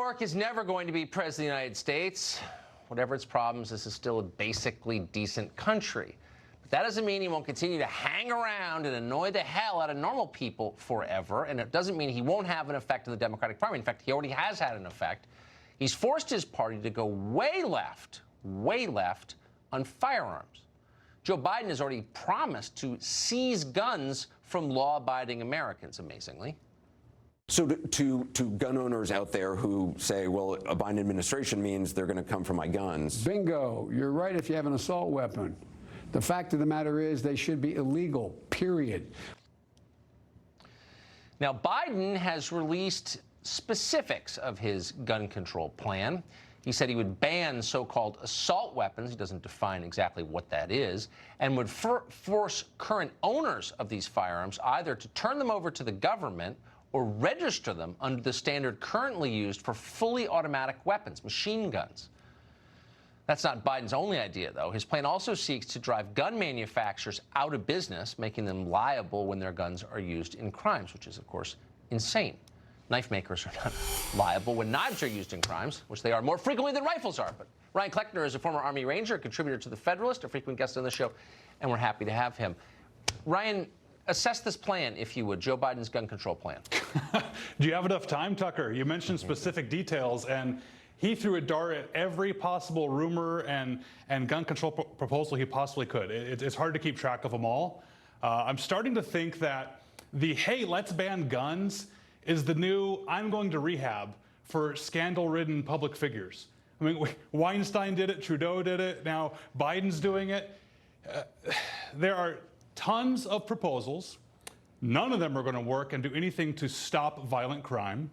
York is never going to be president of the United States. Whatever its problems, this is still a basically decent country. But that doesn't mean he won't continue to hang around and annoy the hell out of normal people forever. And it doesn't mean he won't have an effect in the Democratic primary. In fact, he already has had an effect. He's forced his party to go way left on firearms. Joe Biden has already promised to seize guns from law-abiding Americans, amazingly. So to gun owners out there who say, well, a Biden administration means they're going to come for my guns. Bingo. You're right if you have an assault weapon. The fact of the matter is they should be illegal, period. Now, Biden has released specifics of his gun control plan. He said he would ban so-called assault weapons. He doesn't define exactly what that is, and would force current owners of these firearms either to turn them over to the government or register them under the standard currently used for fully automatic weapons, machine guns. That's not Biden's only idea, though. His plan also seeks to drive gun manufacturers out of business, making them liable when their guns are used in crimes, which is, of course, insane. Knife makers are not liable when knives are used in crimes, which they are more frequently than rifles are. But Ryan Cleckner is a former Army Ranger, a contributor to The Federalist, a frequent guest on the show, and we're happy to have him. Ryan, assess this plan, if you would, Joe Biden's gun control plan. Do you have enough time, Tucker? You mentioned specific details, and he threw a dart at every possible rumor and gun control proposal he possibly could. It's hard to keep track of them all. I'm starting to think that the, hey, let's ban guns is the new, I'm going to rehab for scandal-ridden public figures. I mean, Weinstein did it, Trudeau did it, now Biden's doing it. There are tons of proposals. None of them are going to work and do anything to stop violent crime.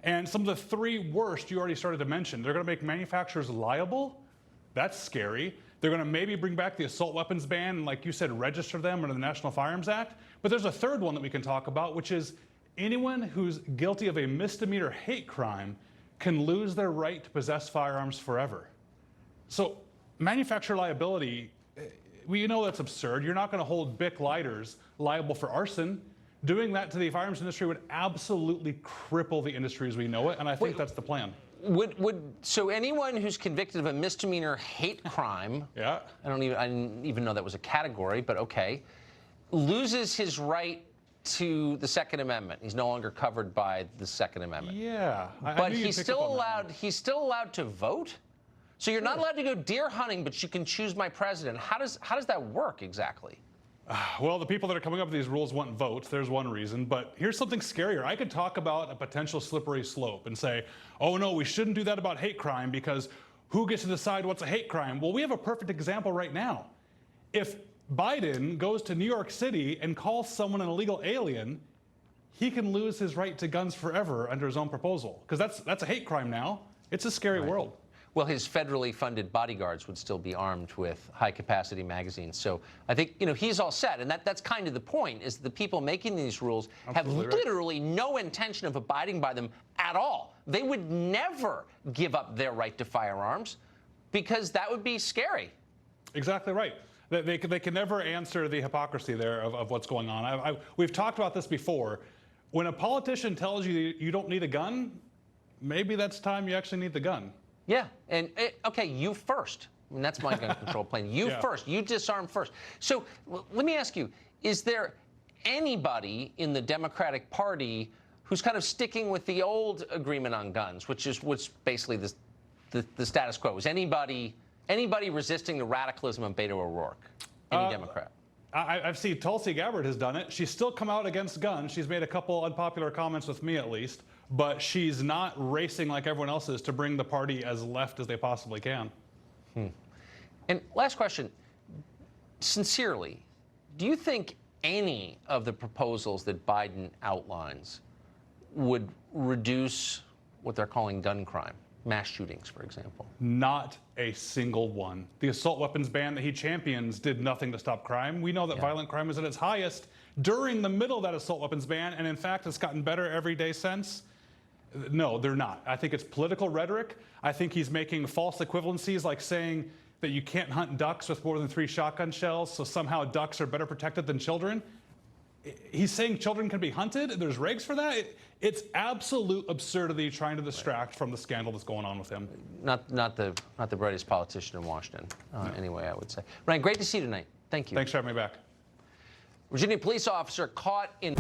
And some of the three worst you already started to mention. They're going to make manufacturers liable. That's scary. They're going to maybe bring back the assault weapons ban and, like you said, register them under the National Firearms Act. But there's a third one that we can talk about, which is anyone who's guilty of a misdemeanor hate crime can lose their right to possess firearms forever. So manufacturer liability, well, you know that's absurd. You're not going to hold Bic lighters liable for arson. Doing that to the firearms industry would absolutely cripple the industry as we know it, and I think that's the plan. So anyone who's convicted of a misdemeanor hate crime, yeah, I didn't even know that was a category, but okay, loses his right to the Second Amendment. He's no longer covered by the Second Amendment. Yeah, but he's still allowed. He's still allowed to vote. So you're not allowed to go deer hunting, but you can choose my president. How does that work exactly? Well, the people that are coming up with these rules want votes. There's one reason. But here's something scarier. I could talk about a potential slippery slope and say, oh, no, we shouldn't do that about hate crime because who gets to decide what's a hate crime? Well, we have a perfect example right now. If Biden goes to New York City and calls someone an illegal alien, he can lose his right to guns forever under his own proposal. Because that's a hate crime now. It's a scary world. Well, his federally funded bodyguards would still be armed with high-capacity magazines. So I think, he's all set. And that's kind of the point, is the people making these rules have literally no intention of abiding by them at all. They would never give up their right to firearms because that would be scary. Exactly right. They can never answer the hypocrisy there of what's going on. We've talked about this before. When a politician tells you you don't need a gun, maybe that's time you actually need the gun. Yeah, and okay, you first. I mean, that's my gun control plan. You first. You disarm first. So let me ask you, is there anybody in the Democratic Party who's kind of sticking with the old agreement on guns, which is what's basically the status quo? Is anybody resisting the radicalism of Beto O'Rourke? Any Democrat? I've seen Tulsi Gabbard has done it. She's still come out against guns. She's made a couple unpopular comments with me, at least. But she's not racing like everyone else is to bring the party as left as they possibly can. And last question, sincerely, do you think any of the proposals that Biden outlines would reduce what they're calling gun crime? Mass shootings, for example. Not a single one. The assault weapons ban that he champions did nothing to stop crime. We know that violent crime was at its highest during the middle of that assault weapons ban, and in fact, it's gotten better every day since. No, they're not. I think it's political rhetoric. I think he's making false equivalencies, like saying that you can't hunt ducks with more than 3 shotgun shells, so somehow ducks are better protected than children. he's saying children can be hunted. There's regs for that. It's absolute absurdity trying to distract from the scandal that's going on with him. Not the brightest politician in Washington, anyway, I would say. Ryan, great to see you tonight. Thank you. Thanks for having me back. Virginia police officer caught in